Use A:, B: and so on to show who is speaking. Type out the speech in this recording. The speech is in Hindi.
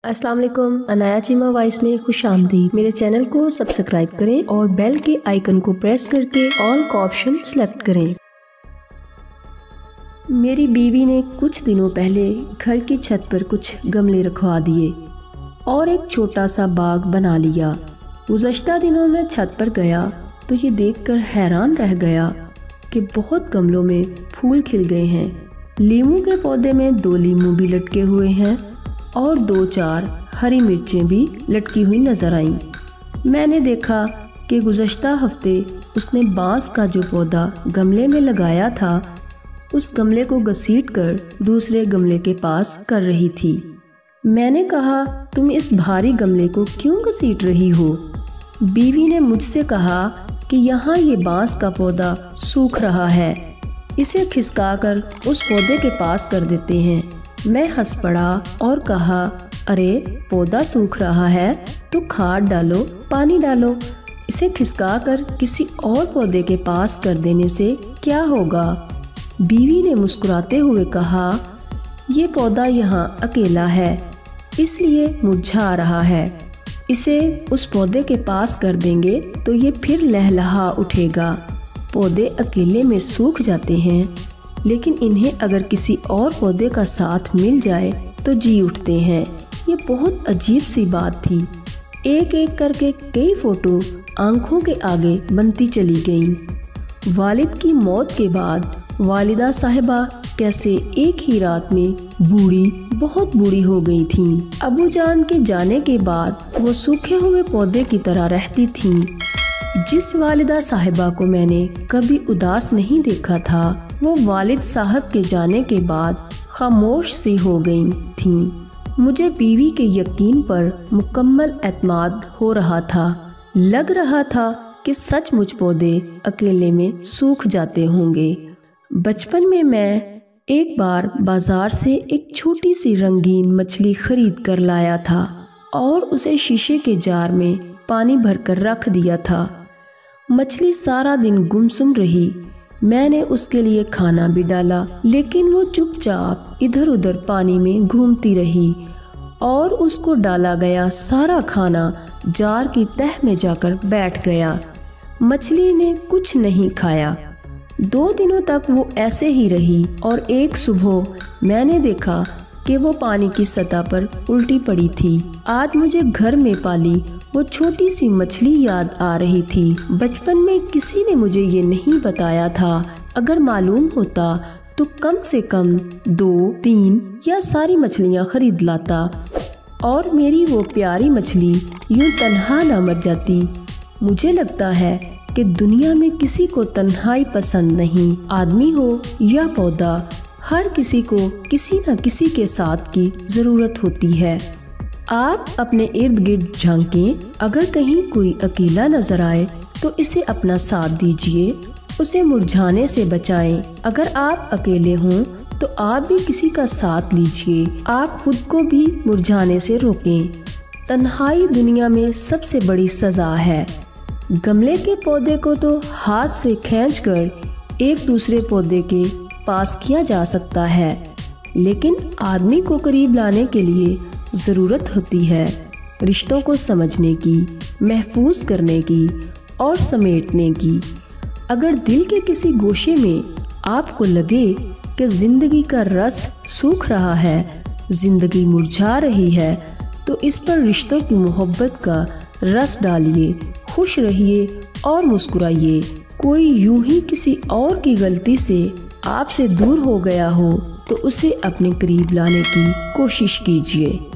A: अस्सलाम वालेकुम। अनाया चीमा वॉइस में खुश आमदीद। मेरे चैनल को सब्सक्राइब करें और बेल के आइकन को प्रेस करके ऑल का ऑप्शन सेलेक्ट करें। मेरी बीवी ने कुछ दिनों पहले घर की छत पर कुछ गमले रखवा दिए और एक छोटा सा बाग बना लिया। गुज़श्ता दिनों में छत पर गया तो ये देखकर हैरान रह गया कि बहुत गमलों में फूल खिल गए हैं। लीमू के पौधे में 2 लीमू भी लटके हुए हैं और 2-4 हरी मिर्चें भी लटकी हुई नजर आईं। मैंने देखा कि गुज़श्ता हफ्ते उसने बांस का जो पौधा गमले में लगाया था उस गमले को घसीट कर दूसरे गमले के पास कर रही थी। मैंने कहा, तुम इस भारी गमले को क्यों घसीट रही हो? बीवी ने मुझसे कहा कि यहाँ ये बांस का पौधा सूख रहा है, इसे खिसकाकर उस पौधे के पास कर देते हैं। मैं हंस पड़ा और कहा, अरे पौधा सूख रहा है तो खाद डालो, पानी डालो, इसे खिसकाकर किसी और पौधे के पास कर देने से क्या होगा? बीवी ने मुस्कुराते हुए कहा, ये पौधा यहाँ अकेला है इसलिए मुरझा रहा है, इसे उस पौधे के पास कर देंगे तो ये फिर लहलहा उठेगा। पौधे अकेले में सूख जाते हैं लेकिन इन्हें अगर किसी और पौधे का साथ मिल जाए तो जी उठते हैं। ये बहुत अजीब सी बात थी। एक एक करके कई फोटो आंखों के आगे बनती चली गईं। वालिद की मौत के बाद वालिदा साहिबा कैसे एक ही रात में बहुत बूढ़ी हो गई थीं। अबू जान के जाने के बाद वो सूखे हुए पौधे की तरह रहती थीं। जिस वालिदा साहिबा को मैंने कभी उदास नहीं देखा था वो वालिद साहब के जाने के बाद खामोश सी हो गई थीं। मुझे बीवी के यकीन पर मुकम्मल एतमाद हो रहा था। लग रहा था कि सचमुच पौधे अकेले में सूख जाते होंगे। बचपन में मैं एक बार बाजार से एक छोटी सी रंगीन मछली खरीद कर लाया था और उसे शीशे के जार में पानी भरकर रख दिया था। मछली सारा दिन गुमसुम रही। मैंने उसके लिए खाना भी डाला लेकिन वो चुपचाप इधर उधर पानी में घूमती रही और उसको डाला गया सारा खाना जार की तह में जाकर बैठ गया। मछली ने कुछ नहीं खाया। 2 दिनों तक वो ऐसे ही रही और एक सुबह मैंने देखा कि वो पानी की सतह पर उल्टी पड़ी थी। आज मुझे घर में पाली वो छोटी सी मछली याद आ रही थी। बचपन में किसी ने मुझे ये नहीं बताया था। अगर मालूम होता तो कम से कम 2-3 या सारी मछलियाँ खरीद लाता और मेरी वो प्यारी मछली यूं तन्हा ना मर जाती। मुझे लगता है कि दुनिया में किसी को तन्हाई पसंद नहीं। आदमी हो या पौधा, हर किसी को किसी न किसी के साथ की ज़रूरत होती है। आप अपने इर्द गिर्द झांकें, अगर कहीं कोई अकेला नजर आए तो इसे अपना साथ दीजिए, उसे मुरझाने से बचाएं। अगर आप अकेले हों तो आप भी किसी का साथ लीजिए। आप खुद को भी मुरझाने से रोकें। तन्हाई दुनिया में सबसे बड़ी सज़ा है। गमले के पौधे को तो हाथ से खींचकर एक दूसरे पौधे के पास किया जा सकता है लेकिन आदमी को करीब लाने के लिए ज़रूरत होती है रिश्तों को समझने की, महफूज करने की और समेटने की। अगर दिल के किसी गोशे में आपको लगे कि ज़िंदगी का रस सूख रहा है, ज़िंदगी मुरझा रही है, तो इस पर रिश्तों की मोहब्बत का रस डालिए, खुश रहिए और मुस्कुराइए। कोई यूं ही किसी और की गलती से आपसे दूर हो गया हो तो उसे अपने करीब लाने की कोशिश कीजिए।